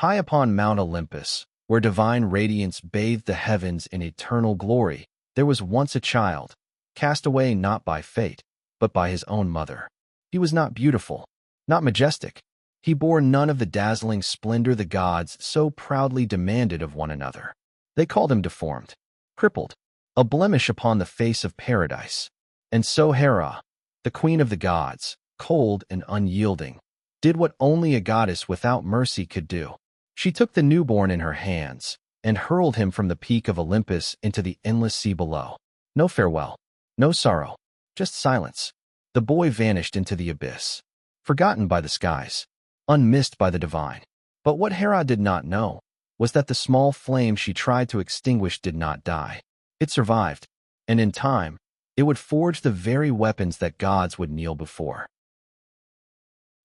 High upon Mount Olympus, where divine radiance bathed the heavens in eternal glory, there was once a child, cast away not by fate, but by his own mother. He was not beautiful, not majestic. He bore none of the dazzling splendor the gods so proudly demanded of one another. They called him deformed, crippled, a blemish upon the face of paradise. And so Hera, the queen of the gods, cold and unyielding, did what only a goddess without mercy could do. She took the newborn in her hands and hurled him from the peak of Olympus into the endless sea below. No farewell, no sorrow, just silence. The boy vanished into the abyss, forgotten by the skies, unmissed by the divine. But what Hera did not know was that the small flame she tried to extinguish did not die. It survived, and in time, it would forge the very weapons that gods would kneel before.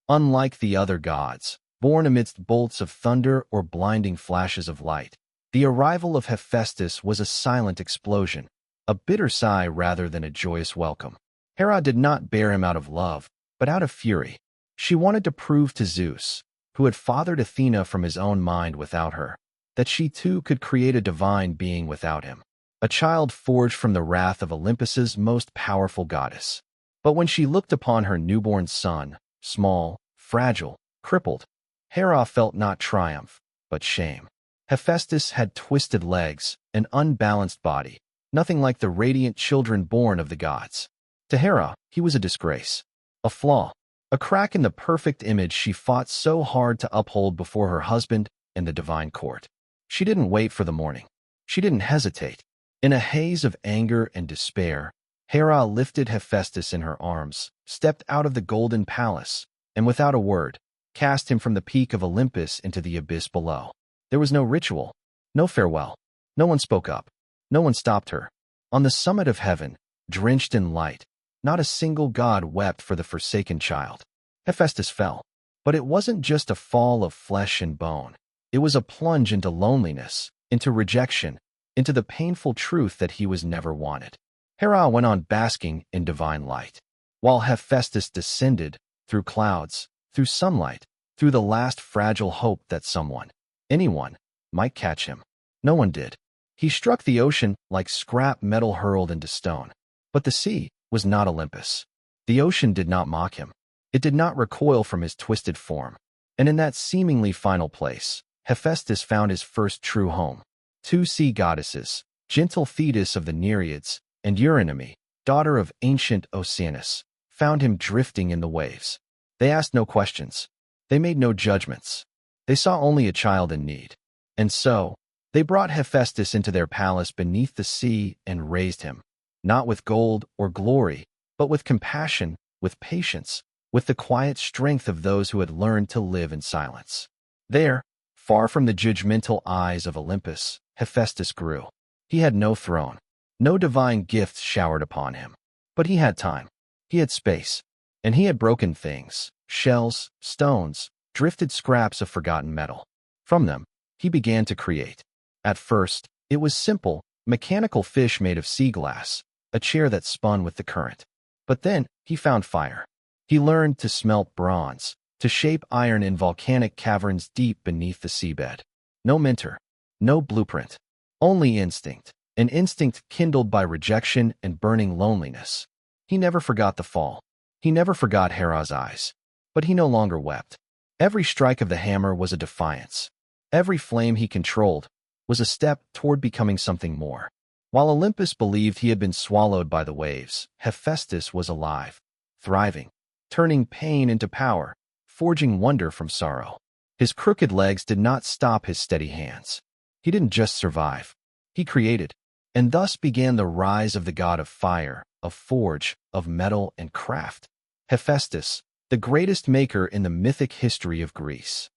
Unlike the other gods, born amidst bolts of thunder or blinding flashes of light, the arrival of Hephaestus was a silent explosion, a bitter sigh rather than a joyous welcome. Hera did not bear him out of love, but out of fury. She wanted to prove to Zeus, who had fathered Athena from his own mind without her, that she too could create a divine being without him, a child forged from the wrath of Olympus's most powerful goddess. But when she looked upon her newborn son, small, fragile, crippled, Hera felt not triumph, but shame. Hephaestus had twisted legs, an unbalanced body, nothing like the radiant children born of the gods. To Hera, he was a disgrace, a flaw, a crack in the perfect image she fought so hard to uphold before her husband and the divine court. She didn't wait for the morning. She didn't hesitate. In a haze of anger and despair, Hera lifted Hephaestus in her arms, stepped out of the golden palace, and without a word, cast him from the peak of Olympus into the abyss below. There was no ritual, no farewell. No one spoke up. No one stopped her. On the summit of heaven, drenched in light, not a single god wept for the forsaken child. Hephaestus fell. But it wasn't just a fall of flesh and bone. It was a plunge into loneliness, into rejection, into the painful truth that he was never wanted. Hera went on basking in divine light, while Hephaestus descended through clouds, through sunlight, through the last fragile hope that someone, anyone, might catch him. No one did. He struck the ocean like scrap metal hurled into stone. But the sea was not Olympus. The ocean did not mock him. It did not recoil from his twisted form. And in that seemingly final place, Hephaestus found his first true home. Two sea goddesses, gentle Thetis of the Nereids, and Eurynomy, daughter of ancient Oceanus, found him drifting in the waves. They asked no questions. They made no judgments. They saw only a child in need. And so, they brought Hephaestus into their palace beneath the sea and raised him, not with gold or glory, but with compassion, with patience, with the quiet strength of those who had learned to live in silence. There, far from the judgmental eyes of Olympus, Hephaestus grew. He had no throne, no divine gifts showered upon him. But he had time. He had space. And he had broken things, shells, stones, drifted scraps of forgotten metal. From them, he began to create. At first, it was simple, mechanical fish made of sea glass, a chair that spun with the current. But then, he found fire. He learned to smelt bronze, to shape iron in volcanic caverns deep beneath the seabed. No mentor, no blueprint, only instinct, an instinct kindled by rejection and burning loneliness. He never forgot the fall. He never forgot Hera's eyes. But he no longer wept. Every strike of the hammer was a defiance. Every flame he controlled was a step toward becoming something more. While Olympus believed he had been swallowed by the waves, Hephaestus was alive, thriving, turning pain into power, forging wonder from sorrow. His crooked legs did not stop his steady hands. He didn't just survive. He created. And thus began the rise of the god of fire, of forge, of metal and craft. Hephaestus, the greatest maker in the mythic history of Greece.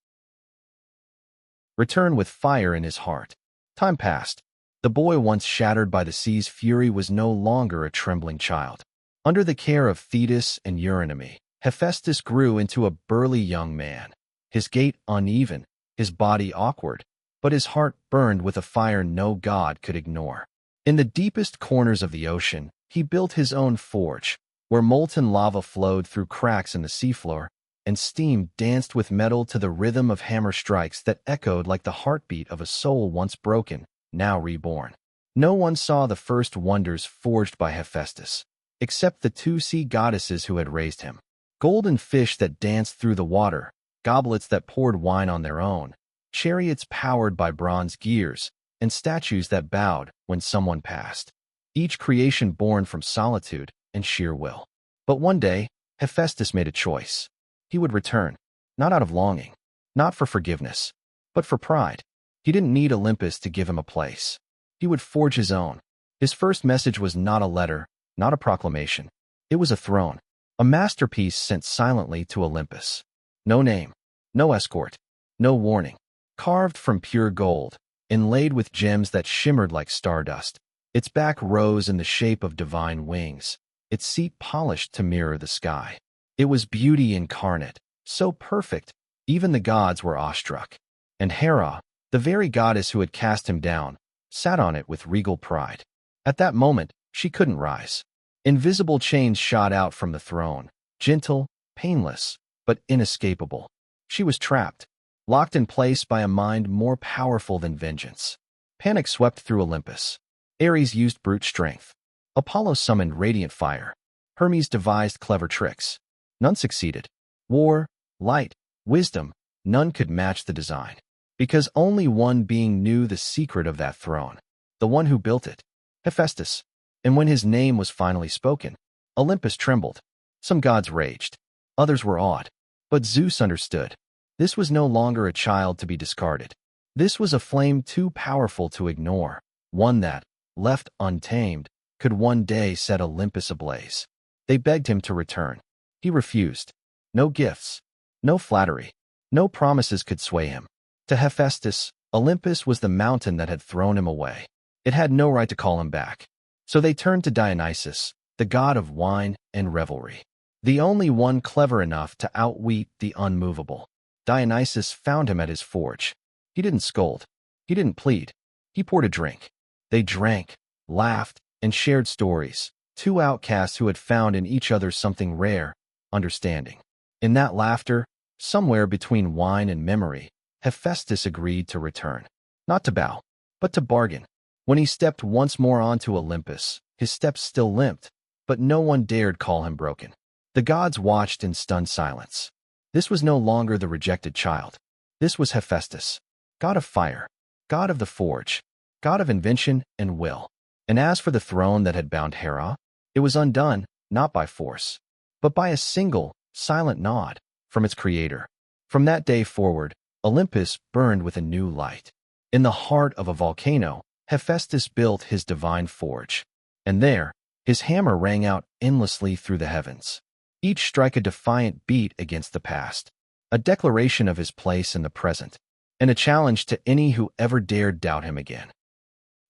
Returned with fire in his heart. Time passed. The boy once shattered by the sea's fury was no longer a trembling child. Under the care of Thetis and Eurynomy, Hephaestus grew into a burly young man. His gait uneven, his body awkward, but his heart burned with a fire no god could ignore. In the deepest corners of the ocean, he built his own forge, where molten lava flowed through cracks in the seafloor, and steam danced with metal to the rhythm of hammer strikes that echoed like the heartbeat of a soul once broken, now reborn. No one saw the first wonders forged by Hephaestus, except the two sea goddesses who had raised him. Golden fish that danced through the water, goblets that poured wine on their own, chariots powered by bronze gears, and statues that bowed when someone passed. Each creation born from solitude and sheer will. But one day, Hephaestus made a choice. He would return, not out of longing, not for forgiveness, but for pride. He didn't need Olympus to give him a place. He would forge his own. His first message was not a letter, not a proclamation. It was a throne, a masterpiece sent silently to Olympus. No name, no escort, no warning. Carved from pure gold, inlaid with gems that shimmered like stardust. Its back rose in the shape of divine wings, its seat polished to mirror the sky. It was beauty incarnate, so perfect, even the gods were awestruck. And Hera, the very goddess who had cast him down, sat on it with regal pride. At that moment, she couldn't rise. Invisible chains shot out from the throne, gentle, painless, but inescapable. She was trapped, locked in place by a mind more powerful than vengeance. Panic swept through Olympus. Ares used brute strength. Apollo summoned radiant fire. Hermes devised clever tricks. None succeeded. War, light, wisdom, none could match the design. Because only one being knew the secret of that throne, the one who built it, Hephaestus. And when his name was finally spoken, Olympus trembled. Some gods raged. Others were awed. But Zeus understood. This was no longer a child to be discarded. This was a flame too powerful to ignore, one that, left untamed, could one day set Olympus ablaze. They begged him to return. He refused. No gifts, no flattery, no promises could sway him. To Hephaestus, Olympus was the mountain that had thrown him away. It had no right to call him back. So they turned to Dionysus, the god of wine and revelry. The only one clever enough to outwit the unmovable. Dionysus found him at his forge. He didn't scold. He didn't plead. He poured a drink. They drank, laughed, and shared stories. Two outcasts who had found in each other something rare, understanding. In that laughter, somewhere between wine and memory, Hephaestus agreed to return. Not to bow, but to bargain. When he stepped once more onto Olympus, his steps still limped, but no one dared call him broken. The gods watched in stunned silence. This was no longer the rejected child. This was Hephaestus, god of fire, god of the forge, god of invention and will. And as for the throne that had bound Hera, it was undone, not by force, but by a single, silent nod from its creator. From that day forward, Olympus burned with a new light. In the heart of a volcano, Hephaestus built his divine forge. And there, his hammer rang out endlessly through the heavens. Each strike a defiant beat against the past, a declaration of his place in the present, and a challenge to any who ever dared doubt him again.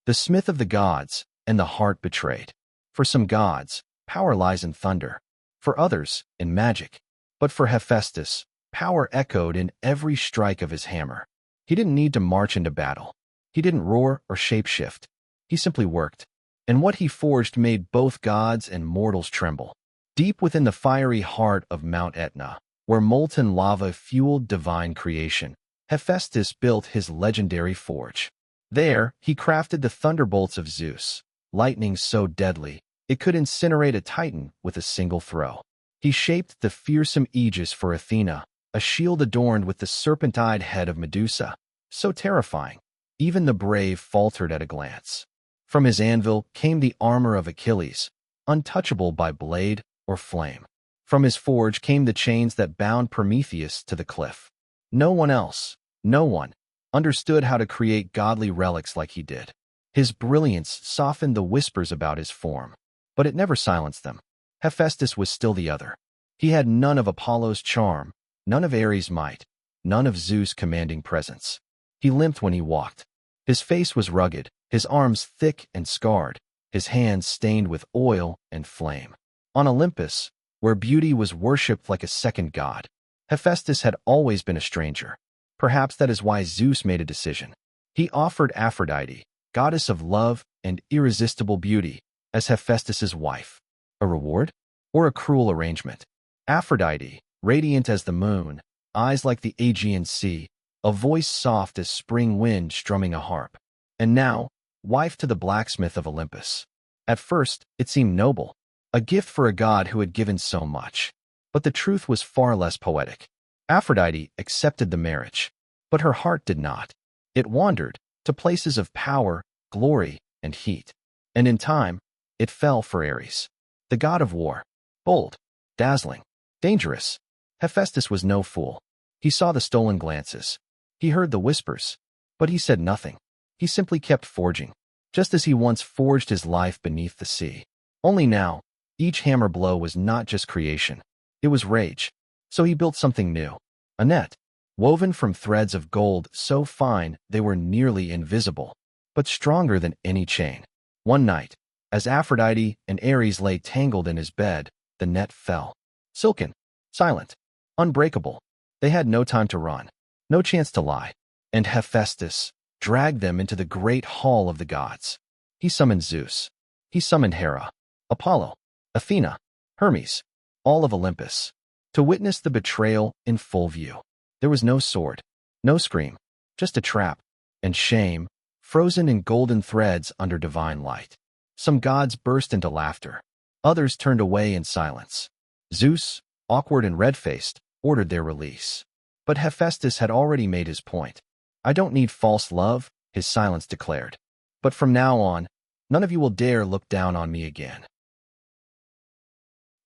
The smith of the gods, and the heart betrayed. For some gods, power lies in thunder. For others, in magic. But for Hephaestus, power echoed in every strike of his hammer. He didn't need to march into battle. He didn't roar or shapeshift. He simply worked. And what he forged made both gods and mortals tremble. Deep within the fiery heart of Mount Etna, where molten lava fueled divine creation, Hephaestus built his legendary forge. There, he crafted the thunderbolts of Zeus, lightning so deadly, it could incinerate a titan with a single throw. He shaped the fearsome aegis for Athena, a shield adorned with the serpent-eyed head of Medusa, so terrifying, even the brave faltered at a glance. From his anvil came the armor of Achilles, untouchable by blade or flame. From his forge came the chains that bound Prometheus to the cliff. No one else, no one, understood how to create godly relics like he did. His brilliance softened the whispers about his form, but it never silenced them. Hephaestus was still the other. He had none of Apollo's charm, none of Ares' might, none of Zeus' commanding presence. He limped when he walked. His face was rugged, his arms thick and scarred, his hands stained with oil and flame. On Olympus, where beauty was worshipped like a second god, Hephaestus had always been a stranger. Perhaps that is why Zeus made a decision. He offered Aphrodite, goddess of love and irresistible beauty, as Hephaestus's wife. A reward? Or a cruel arrangement? Aphrodite, radiant as the moon, eyes like the Aegean Sea, a voice soft as spring wind strumming a harp. And now, wife to the blacksmith of Olympus. At first, it seemed noble, a gift for a god who had given so much. But the truth was far less poetic. Aphrodite accepted the marriage, but her heart did not. It wandered to places of power, glory, and heat. And in time, it fell for Ares, the god of war. Bold, dazzling, dangerous. Hephaestus was no fool. He saw the stolen glances. He heard the whispers. But he said nothing. He simply kept forging, just as he once forged his life beneath the sea. Only now, each hammer blow was not just creation. It was rage. So he built something new. A net, woven from threads of gold so fine they were nearly invisible, but stronger than any chain. One night, as Aphrodite and Ares lay tangled in his bed, the net fell. Silken, silent, unbreakable. They had no time to run, no chance to lie. And Hephaestus dragged them into the great hall of the gods. He summoned Zeus. He summoned Hera, Apollo, Athena, Hermes, all of Olympus, to witness the betrayal in full view. There was no sword, no scream, just a trap, and shame, frozen in golden threads under divine light. Some gods burst into laughter. Others turned away in silence. Zeus, awkward and red-faced, ordered their release. But Hephaestus had already made his point. I don't need false love, his silence declared. But from now on, none of you will dare look down on me again.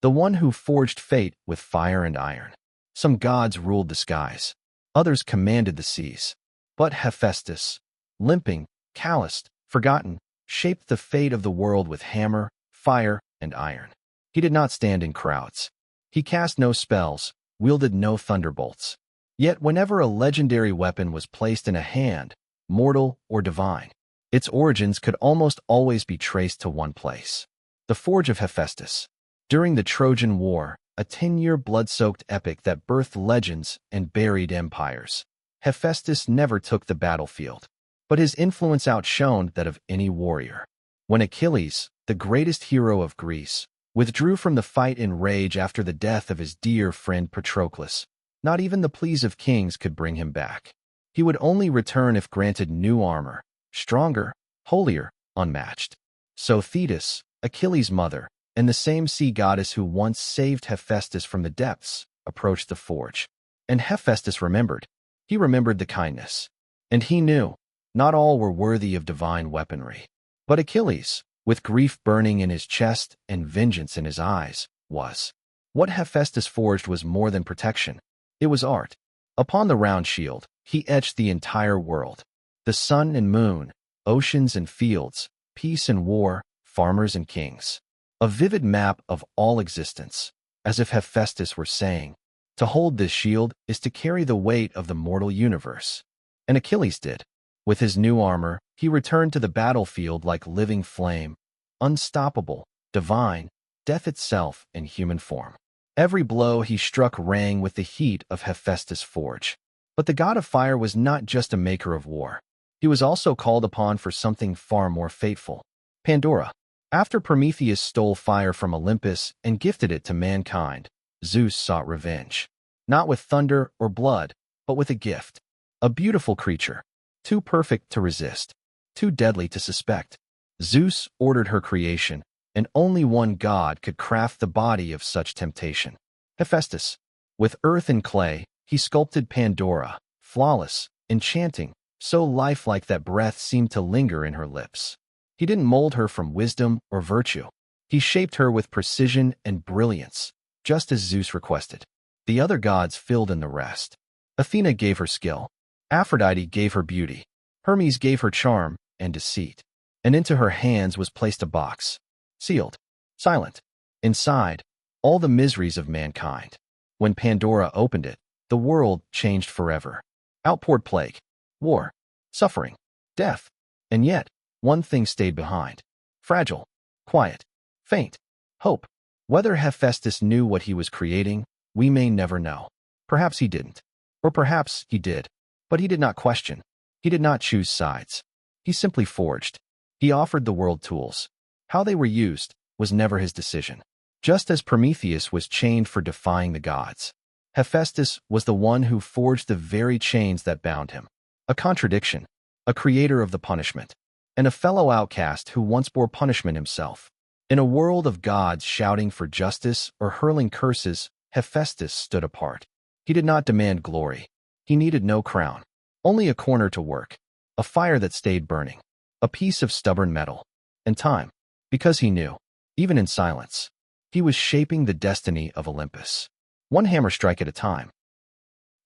The one who forged fate with fire and iron. Some gods ruled the skies. Others commanded the seas. But Hephaestus, limping, calloused, forgotten, shaped the fate of the world with hammer, fire, and iron. He did not stand in crowds. He cast no spells, wielded no thunderbolts. Yet whenever a legendary weapon was placed in a hand, mortal or divine, its origins could almost always be traced to one place. The Forge of Hephaestus. During the Trojan War, a 10-year blood-soaked epic that birthed legends and buried empires, Hephaestus never took the battlefield, but his influence outshone that of any warrior. When Achilles, the greatest hero of Greece, withdrew from the fight in rage after the death of his dear friend Patroclus, not even the pleas of kings could bring him back. He would only return if granted new armor, stronger, holier, unmatched. So Thetis, Achilles' mother, and the same sea goddess who once saved Hephaestus from the depths, approached the forge. And Hephaestus remembered. He remembered the kindness. And he knew, not all were worthy of divine weaponry. But Achilles, with grief burning in his chest and vengeance in his eyes, was. What Hephaestus forged was more than protection. It was art. Upon the round shield, he etched the entire world. The sun and moon, oceans and fields, peace and war, farmers and kings. A vivid map of all existence, as if Hephaestus were saying, to hold this shield is to carry the weight of the mortal universe. And Achilles did. With his new armor, he returned to the battlefield like living flame, unstoppable, divine, death itself in human form. Every blow he struck rang with the heat of Hephaestus' forge. But the god of fire was not just a maker of war. He was also called upon for something far more fateful. Pandora. After Prometheus stole fire from Olympus and gifted it to mankind, Zeus sought revenge. Not with thunder or blood, but with a gift. A beautiful creature, too perfect to resist, too deadly to suspect. Zeus ordered her creation, and only one god could craft the body of such temptation. Hephaestus. With earth and clay, he sculpted Pandora, flawless, enchanting, so lifelike that breath seemed to linger in her lips. He didn't mold her from wisdom or virtue. He shaped her with precision and brilliance, just as Zeus requested. The other gods filled in the rest. Athena gave her skill. Aphrodite gave her beauty. Hermes gave her charm and deceit. And into her hands was placed a box, sealed, silent. Inside, all the miseries of mankind. When Pandora opened it, the world changed forever. Outpoured plague, war, suffering, death. And yet, one thing stayed behind. Fragile, quiet, faint, hope. Whether Hephaestus knew what he was creating, we may never know. Perhaps he didn't. Or perhaps he did. But he did not question. He did not choose sides. He simply forged. He offered the world tools. How they were used was never his decision. Just as Prometheus was chained for defying the gods, Hephaestus was the one who forged the very chains that bound him. A contradiction, a creator of the punishment, and a fellow outcast who once bore punishment himself. In a world of gods shouting for justice or hurling curses, Hephaestus stood apart. He did not demand glory. He needed no crown, only a corner to work, a fire that stayed burning, a piece of stubborn metal, and time, because he knew, even in silence, he was shaping the destiny of Olympus. One hammer strike at a time.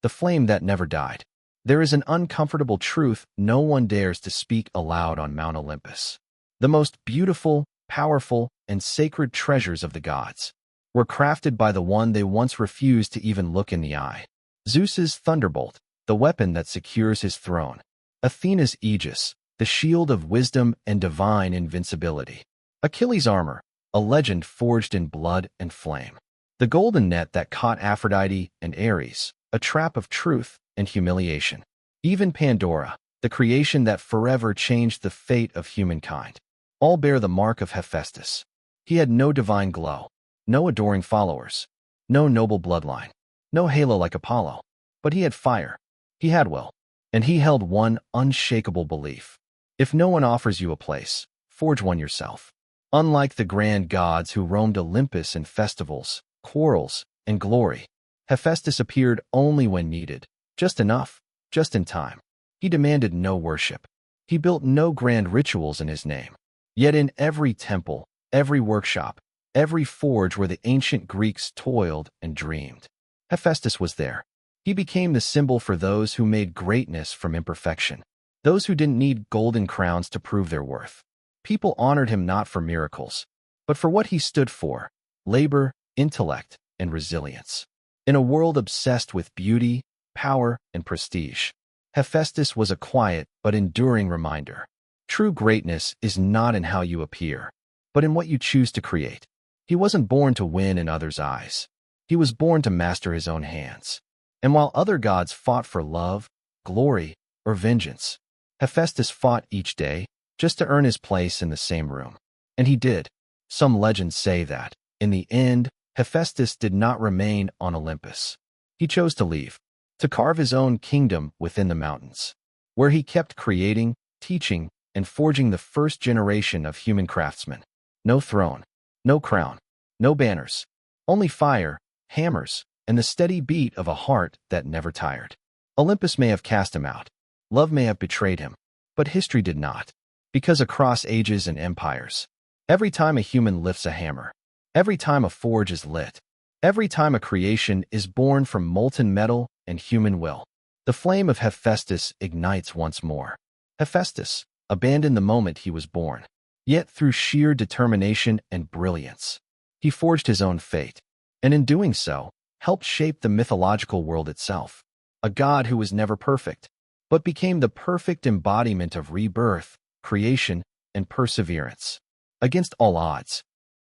The flame that never died. There is an uncomfortable truth no one dares to speak aloud on Mount Olympus. The most beautiful, powerful, and sacred treasures of the gods were crafted by the one they once refused to even look in the eye. Zeus's thunderbolt, the weapon that secures his throne. Athena's aegis, the shield of wisdom and divine invincibility. Achilles' armor, a legend forged in blood and flame. The golden net that caught Aphrodite and Ares, a trap of truth and humiliation. Even Pandora, the creation that forever changed the fate of humankind. All bear the mark of Hephaestus. He had no divine glow, no adoring followers, no noble bloodline, no halo like Apollo. But he had fire, he had will, and he held one unshakable belief. If no one offers you a place, forge one yourself. Unlike the grand gods who roamed Olympus in festivals, quarrels, and glory, Hephaestus appeared only when needed, just enough, just in time. He demanded no worship. He built no grand rituals in his name. Yet in every temple, every workshop, every forge where the ancient Greeks toiled and dreamed, Hephaestus was there. He became the symbol for those who made greatness from imperfection, those who didn't need golden crowns to prove their worth. People honored him not for miracles, but for what he stood for: labor, intellect, and resilience. In a world obsessed with beauty, power, and prestige, Hephaestus was a quiet but enduring reminder. True greatness is not in how you appear, but in what you choose to create. He wasn't born to win in others' eyes. He was born to master his own hands. And while other gods fought for love, glory, or vengeance, Hephaestus fought each day just to earn his place in the same room. And he did. Some legends say that, in the end, Hephaestus did not remain on Olympus. He chose to leave, to carve his own kingdom within the mountains, where he kept creating, teaching, and forging the first generation of human craftsmen. No throne, no crown, no banners, only fire, hammers, and the steady beat of a heart that never tired. Olympus may have cast him out, love may have betrayed him, but history did not. Because across ages and empires, every time a human lifts a hammer, every time a forge is lit, every time a creation is born from molten metal and human will, the flame of Hephaestus ignites once more. Hephaestus abandoned the moment he was born, yet through sheer determination and brilliance, he forged his own fate, and in doing so, helped shape the mythological world itself. A god who was never perfect, but became the perfect embodiment of rebirth, creation, and perseverance. Against all odds,